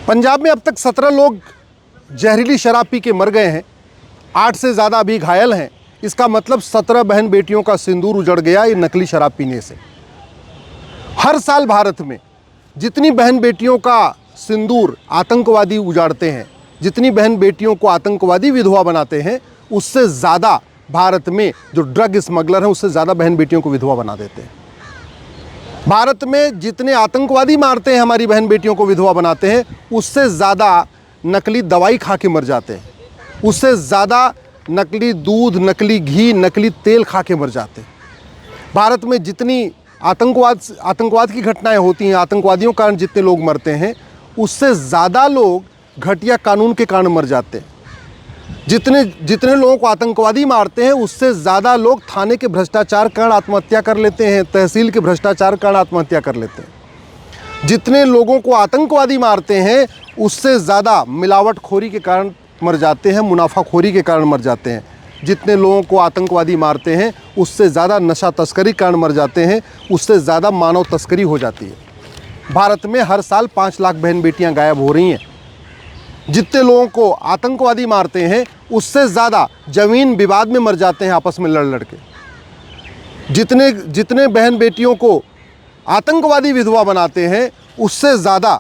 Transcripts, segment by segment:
पंजाब में अब तक 17 लोग जहरीली शराब पी के मर गए हैं, 8 से ज़्यादा अभी घायल हैं। इसका मतलब 17 बहन बेटियों का सिंदूर उजड़ गया ये नकली शराब पीने से। हर साल भारत में जितनी बहन बेटियों का सिंदूर आतंकवादी उजाड़ते हैं, जितनी बहन बेटियों को आतंकवादी विधवा बनाते हैं, उससे ज़्यादा भारत में जो ड्रग स्मगलर हैं उससे ज़्यादा बहन बेटियों को विधवा बना देते हैं। भारत में जितने आतंकवादी मारते हैं, हमारी बहन बेटियों को विधवा बनाते हैं, उससे ज़्यादा नकली दवाई खा के मर जाते हैं, उससे ज़्यादा नकली दूध, नकली घी, नकली तेल खा के मर जाते हैं। भारत में जितनी आतंकवाद की घटनाएं होती हैं, आतंकवादियों के कारण जितने लोग मरते हैं, उससे ज़्यादा लोग घटिया कानून के कारण मर जाते हैं। जितने लोगों को आतंकवादी मारते हैं, उससे ज़्यादा लोग थाने के भ्रष्टाचार कारण आत्महत्या कर लेते हैं, तहसील के भ्रष्टाचार कारण आत्महत्या कर लेते हैं। जितने लोगों को आतंकवादी मारते हैं, उससे ज़्यादा मिलावटखोरी के कारण मर जाते हैं, मुनाफाखोरी के कारण मर जाते हैं। जितने लोगों को आतंकवादी मारते हैं, उससे ज़्यादा नशा तस्करी के कारण मर जाते हैं, उससे ज़्यादा मानव तस्करी हो जाती है। भारत में हर साल 5 लाख बहन बेटियां गायब हो रही हैं। जितने लोगों को आतंकवादी मारते हैं, उससे ज़्यादा ज़मीन विवाद में मर जाते हैं आपस में लड़ के। जितने बहन बेटियों को आतंकवादी विधवा बनाते हैं, उससे ज़्यादा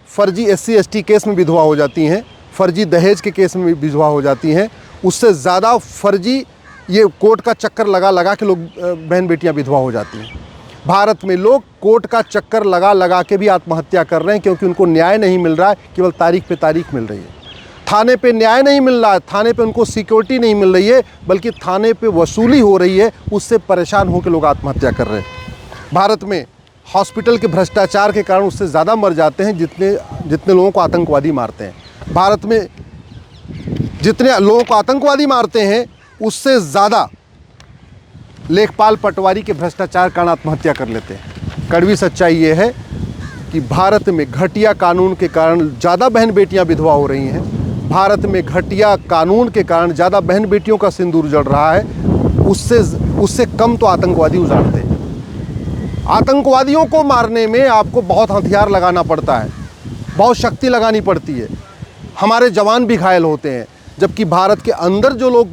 फर्जी SC ST केस में विधवा हो जाती हैं, फर्जी दहेज के केस में विधवा हो जाती हैं, उससे ज़्यादा फर्जी ये कोर्ट का चक्कर लगा के लोग बहन बेटियां विधवा हो जाती हैं। भारत में लोग कोर्ट का चक्कर लगा के भी आत्महत्या कर रहे हैं, क्योंकि उनको न्याय नहीं मिल रहा है, केवल तारीख पे तारीख मिल रही है। थाने पे न्याय नहीं मिल रहा है, थाने पे उनको सिक्योरिटी नहीं मिल रही है, बल्कि थाने पे वसूली हो रही है, उससे परेशान होकर लोग आत्महत्या कर रहे हैं। भारत में हॉस्पिटल के भ्रष्टाचार के कारण उससे ज़्यादा मर जाते हैं जितने लोगों को आतंकवादी मारते हैं। भारत में जितने लोगों को आतंकवादी मारते हैं, उससे ज़्यादा लेखपाल पटवारी के भ्रष्टाचार कारण आत्महत्या कर लेते हैं। कड़वी सच्चाई ये है कि भारत में घटिया कानून के कारण ज़्यादा बहन बेटियां विधवा हो रही हैं। भारत में घटिया कानून के कारण ज़्यादा बहन बेटियों का सिंदूर जल रहा है, उससे कम तो आतंकवादी उजाड़ते हैं। आतंकवादियों को मारने में आपको बहुत हथियार लगाना पड़ता है, बहुत शक्ति लगानी पड़ती है, हमारे जवान भी घायल होते हैं। जबकि भारत के अंदर जो लोग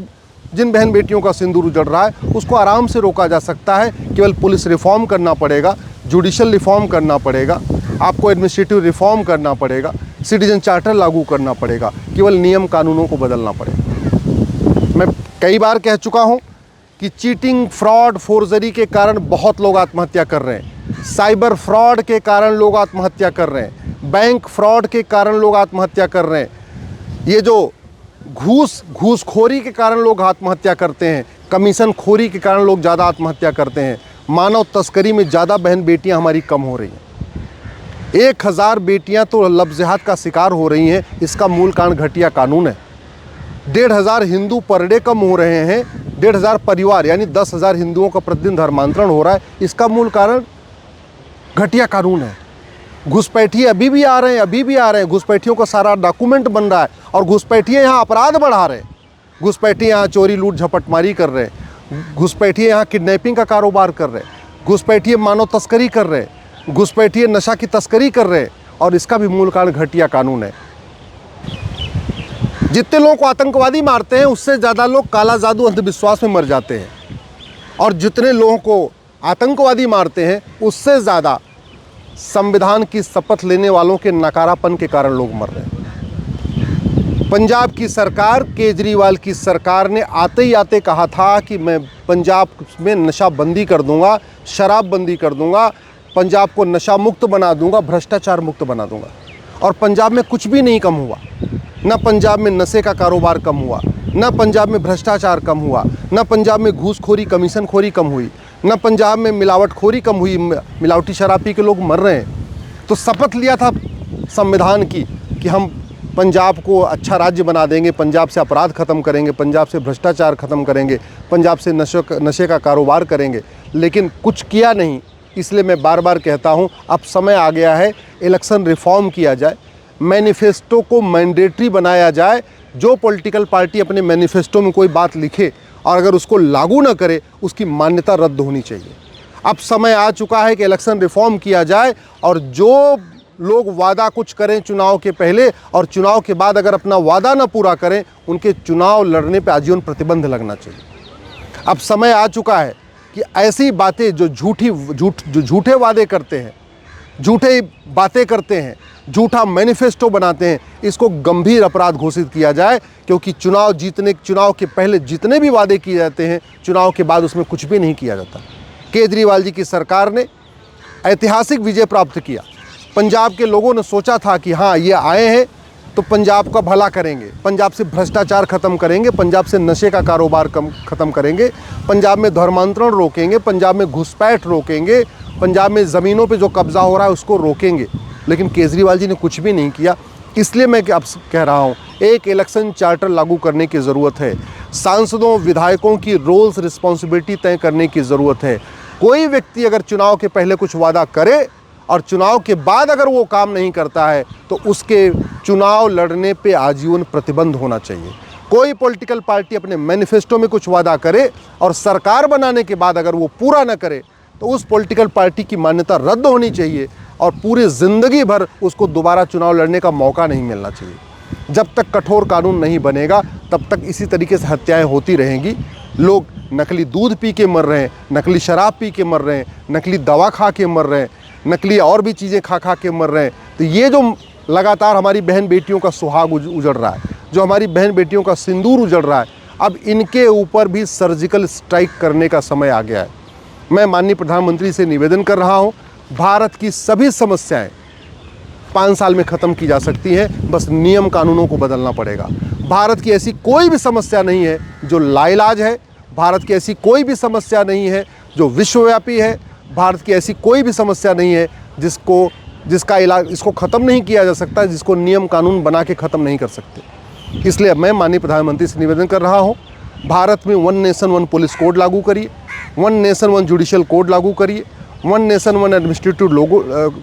जिन बहन बेटियों का सिंदूर उजड़ रहा है, उसको आराम से रोका जा सकता है। केवल पुलिस रिफॉर्म करना पड़ेगा, जुडिशल रिफॉर्म करना पड़ेगा, आपको एडमिनिस्ट्रेटिव रिफॉर्म करना पड़ेगा, सिटीजन चार्टर लागू करना पड़ेगा, केवल नियम कानूनों को बदलना पड़ेगा। मैं कई बार कह चुका हूँ कि चीटिंग, फ्रॉड, फोर्जरी के कारण बहुत लोग आत्महत्या कर रहे हैं, साइबर फ्रॉड के कारण लोग आत्महत्या कर रहे हैं, बैंक फ्रॉड के कारण लोग आत्महत्या कर रहे हैं, ये जो घूसखोरी के कारण लोग आत्महत्या करते हैं, कमीशन खोरी के कारण लोग ज़्यादा आत्महत्या करते हैं, मानव तस्करी में ज़्यादा बहन बेटियां हमारी कम हो रही हैं। 1000 बेटियां तो लफ्ज़-ए-जिहाद का शिकार हो रही हैं। इसका मूल कारण घटिया कानून है। 1500 हिंदू पर डे कम हो रहे हैं, 1500 परिवार यानी 10,000 हिंदुओं का प्रतिदिन धर्मांतरण हो रहा है। इसका मूल कारण घटिया कानून है। घुसपैठिए अभी भी आ रहे हैं, घुसपैठियों का सारा डॉक्यूमेंट बन रहा है, और घुसपैठिए यहाँ अपराध बढ़ा रहे हैं। घुसपैठिए यहाँ चोरी, लूट, झपटमारी कर रहे हैं, घुसपैठिए यहाँ किडनैपिंग का कारोबार कर रहे हैं, घुसपैठिए मानव तस्करी कर रहे हैं, घुसपैठिए नशा की तस्करी कर रहे हैं, और इसका भी मूल कारण घटिया कानून है। जितने लोगों को आतंकवादी मारते हैं, उससे ज़्यादा लोग काला जादू, अंधविश्वास में मर जाते हैं, और जितने लोगों को आतंकवादी मारते हैं, उससे ज़्यादा संविधान की शपथ लेने वालों के नकारापन के कारण लोग मर रहे हैं। पंजाब की सरकार, केजरीवाल की सरकार ने आते ही आते कहा था कि मैं पंजाब में नशा बंदी कर दूंगा, शराब बंदी कर दूंगा, पंजाब को नशा मुक्त बना दूंगा, भ्रष्टाचार मुक्त बना दूंगा। और पंजाब में कुछ भी नहीं कम हुआ। न पंजाब में नशे का कारोबार कम हुआ, न पंजाब में भ्रष्टाचार कम हुआ, न पंजाब में घूसखोरी, कमीशनखोरी कम हुई, न पंजाब में मिलावटखोरी कम हुई। मिलावटी शराब पी के लोग मर रहे हैं। तो शपथ लिया था संविधान की कि हम पंजाब को अच्छा राज्य बना देंगे, पंजाब से अपराध ख़त्म करेंगे, पंजाब से भ्रष्टाचार ख़त्म करेंगे, पंजाब से नशे का कारोबार करेंगे, लेकिन कुछ किया नहीं। इसलिए मैं बार बार कहता हूँ, अब समय आ गया है इलेक्शन रिफॉर्म किया जाए, मैनिफेस्टो को मैंडेटरी बनाया जाए। जो पॉलिटिकल पार्टी अपने मैनिफेस्टो में कोई बात लिखे और अगर उसको लागू न करे, उसकी मान्यता रद्द होनी चाहिए। अब समय आ चुका है कि इलेक्शन रिफॉर्म किया जाए, और जो लोग वादा कुछ करें चुनाव के पहले और चुनाव के बाद अगर अपना वादा ना पूरा करें, उनके चुनाव लड़ने पर आजीवन प्रतिबंध लगना चाहिए। अब समय आ चुका है कि ऐसी बातें जो झूठे वादे करते हैं, झूठे बातें करते हैं, झूठा मैनिफेस्टो बनाते हैं, इसको गंभीर अपराध घोषित किया जाए, क्योंकि चुनाव के पहले जितने भी वादे किए जाते हैं, चुनाव के बाद उसमें कुछ भी नहीं किया जाता। केजरीवाल जी की सरकार ने ऐतिहासिक विजय प्राप्त किया। पंजाब के लोगों ने सोचा था कि हाँ, ये आए हैं तो पंजाब का भला करेंगे, पंजाब से भ्रष्टाचार खत्म करेंगे, पंजाब से नशे का कारोबार खत्म करेंगे, पंजाब में धर्मांतरण रोकेंगे, पंजाब में घुसपैठ रोकेंगे, पंजाब में ज़मीनों पे जो कब्ज़ा हो रहा है उसको रोकेंगे। लेकिन केजरीवाल जी ने कुछ भी नहीं किया। इसलिए मैं अब कह रहा हूँ, एक इलेक्शन चार्टर लागू करने की ज़रूरत है। सांसदों विधायकों की रोल्स रिस्पॉन्सिबिलिटी तय करने की ज़रूरत है। कोई व्यक्ति अगर चुनाव के पहले कुछ वादा करे और चुनाव के बाद अगर वो काम नहीं करता है तो उसके चुनाव लड़ने पे आजीवन प्रतिबंध होना चाहिए। कोई पॉलिटिकल पार्टी अपने मैनिफेस्टो में कुछ वादा करे और सरकार बनाने के बाद अगर वो पूरा ना करे तो उस पॉलिटिकल पार्टी की मान्यता रद्द होनी चाहिए और पूरी ज़िंदगी भर उसको दोबारा चुनाव लड़ने का मौका नहीं मिलना चाहिए। जब तक कठोर कानून नहीं बनेगा तब तक इसी तरीके से हत्याएं होती रहेंगी। लोग नकली दूध पी के मर रहे हैं, नकली शराब पी के मर रहे हैं, नकली दवा खा के मर रहे हैं, नकली और भी चीज़ें खा खा के मर रहे हैं। तो ये जो लगातार हमारी बहन बेटियों का सुहाग उजड़ रहा है, जो हमारी बहन बेटियों का सिंदूर उजड़ रहा है, अब इनके ऊपर भी सर्जिकल स्ट्राइक करने का समय आ गया है। मैं माननीय प्रधानमंत्री से निवेदन कर रहा हूँ, भारत की सभी समस्याएं 5 साल में ख़त्म की जा सकती हैं, बस नियम कानूनों को बदलना पड़ेगा। भारत की ऐसी कोई भी समस्या नहीं है जो लाइलाज है, भारत की ऐसी कोई भी समस्या नहीं है जो विश्वव्यापी है, भारत की ऐसी कोई भी समस्या नहीं है जिसका इलाज इसको ख़त्म नहीं किया जा सकता, जिसको नियम कानून बना के ख़त्म नहीं कर सकते। इसलिए मैं माननीय प्रधानमंत्री से निवेदन कर रहा हूँ, भारत में 1 नेशन 1 पुलिस कोड लागू करिए, 1 नेशन 1 जुडिशियल कोड लागू करिए, 1 नेशन 1 एडमिनिस्ट्रेटिव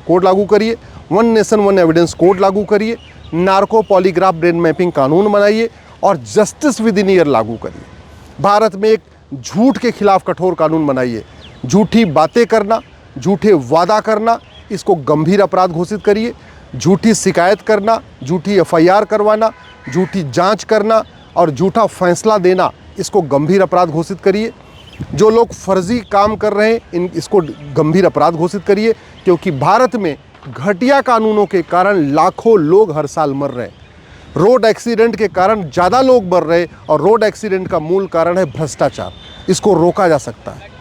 कोड लागू करिए, 1 नेशन 1 एविडेंस कोड लागू करिए, नार्को पॉलीग्राफ ब्रेन मैपिंग कानून बनाइए और जस्टिस विद इन ईयर लागू करिए। भारत में एक झूठ के खिलाफ कठोर कानून बनाइए। झूठी बातें करना, झूठे वादा करना, इसको गंभीर अपराध घोषित करिए। झूठी शिकायत करना, झूठी FIR करवाना, झूठी जांच करना और झूठा फैसला देना, इसको गंभीर अपराध घोषित करिए। जो लोग फर्जी काम कर रहे हैं इसको गंभीर अपराध घोषित करिए, क्योंकि भारत में घटिया कानूनों के कारण लाखों लोग हर साल मर रहे हैं। रोड एक्सीडेंट के कारण ज़्यादा लोग मर रहे और रोड एक्सीडेंट का मूल कारण है भ्रष्टाचार। इसको रोका जा सकता है।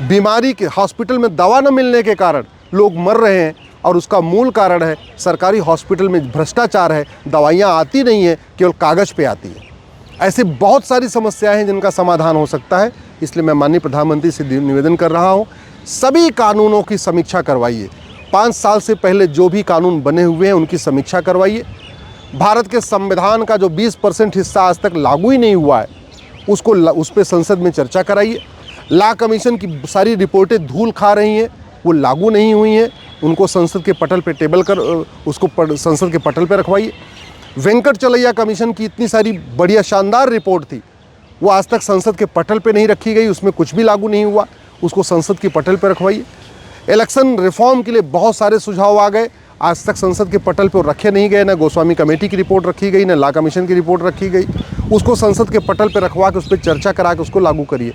बीमारी के हॉस्पिटल में दवा न मिलने के कारण लोग मर रहे हैं और उसका मूल कारण है सरकारी हॉस्पिटल में भ्रष्टाचार है, दवाइयाँ आती नहीं है, केवल कागज़ पे आती है। ऐसे बहुत सारी समस्याएं हैं जिनका समाधान हो सकता है। इसलिए मैं माननीय प्रधानमंत्री से निवेदन कर रहा हूं, सभी कानूनों की समीक्षा करवाइए। 5 साल से पहले जो भी कानून बने हुए हैं उनकी समीक्षा करवाइए। भारत के संविधान का जो 20% हिस्सा आज तक लागू ही नहीं हुआ है उस पर संसद में चर्चा कराइए। लॉ कमीशन की सारी रिपोर्टें धूल खा रही हैं, वो लागू नहीं हुई हैं, उनको संसद के पटल पे उसको संसद के पटल पे रखवाइए। वेंकट चलैया कमीशन की इतनी सारी बढ़िया शानदार रिपोर्ट थी, वो आज तक संसद के पटल पे नहीं रखी गई, उसमें कुछ भी लागू नहीं हुआ, उसको संसद के पटल पे रखवाइए। इलेक्शन रिफॉर्म के लिए बहुत सारे सुझाव आ गए, आज तक संसद के पटल पे रखे नहीं गए, ना गोस्वामी कमेटी की रिपोर्ट रखी गई, ना लॉ कमीशन की रिपोर्ट रखी गई। उसको संसद के पटल पे रखवा के उस पर चर्चा करा के उसको लागू करिए।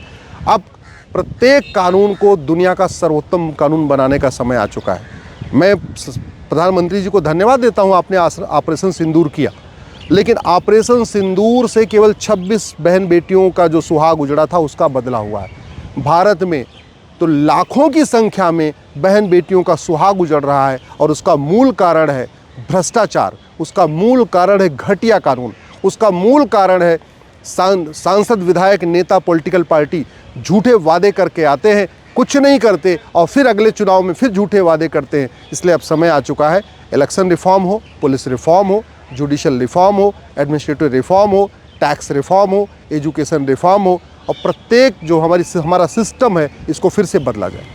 अब प्रत्येक कानून को दुनिया का सर्वोत्तम कानून बनाने का समय आ चुका है। मैं प्रधानमंत्री जी को धन्यवाद देता हूँ, आपने ऑपरेशन सिंदूर किया, लेकिन ऑपरेशन सिंदूर से केवल 26 बहन बेटियों का जो सुहाग उजड़ा था उसका बदला हुआ है। भारत में तो लाखों की संख्या में बहन बेटियों का सुहाग उजड़ रहा है और उसका मूल कारण है भ्रष्टाचार, उसका मूल कारण है घटिया कानून, उसका मूल कारण है सांसद विधायक नेता पॉलिटिकल पार्टी झूठे वादे करके आते हैं, कुछ नहीं करते और फिर अगले चुनाव में फिर झूठे वादे करते हैं। इसलिए अब समय आ चुका है, इलेक्शन रिफॉर्म हो, पुलिस रिफॉर्म हो, जुडिशियल रिफॉर्म हो, एडमिनिस्ट्रेटिव रिफॉर्म हो, टैक्स रिफॉर्म हो, एजुकेशन रिफॉर्म हो और प्रत्येक जो हमारा सिस्टम है इसको फिर से बदला जाए।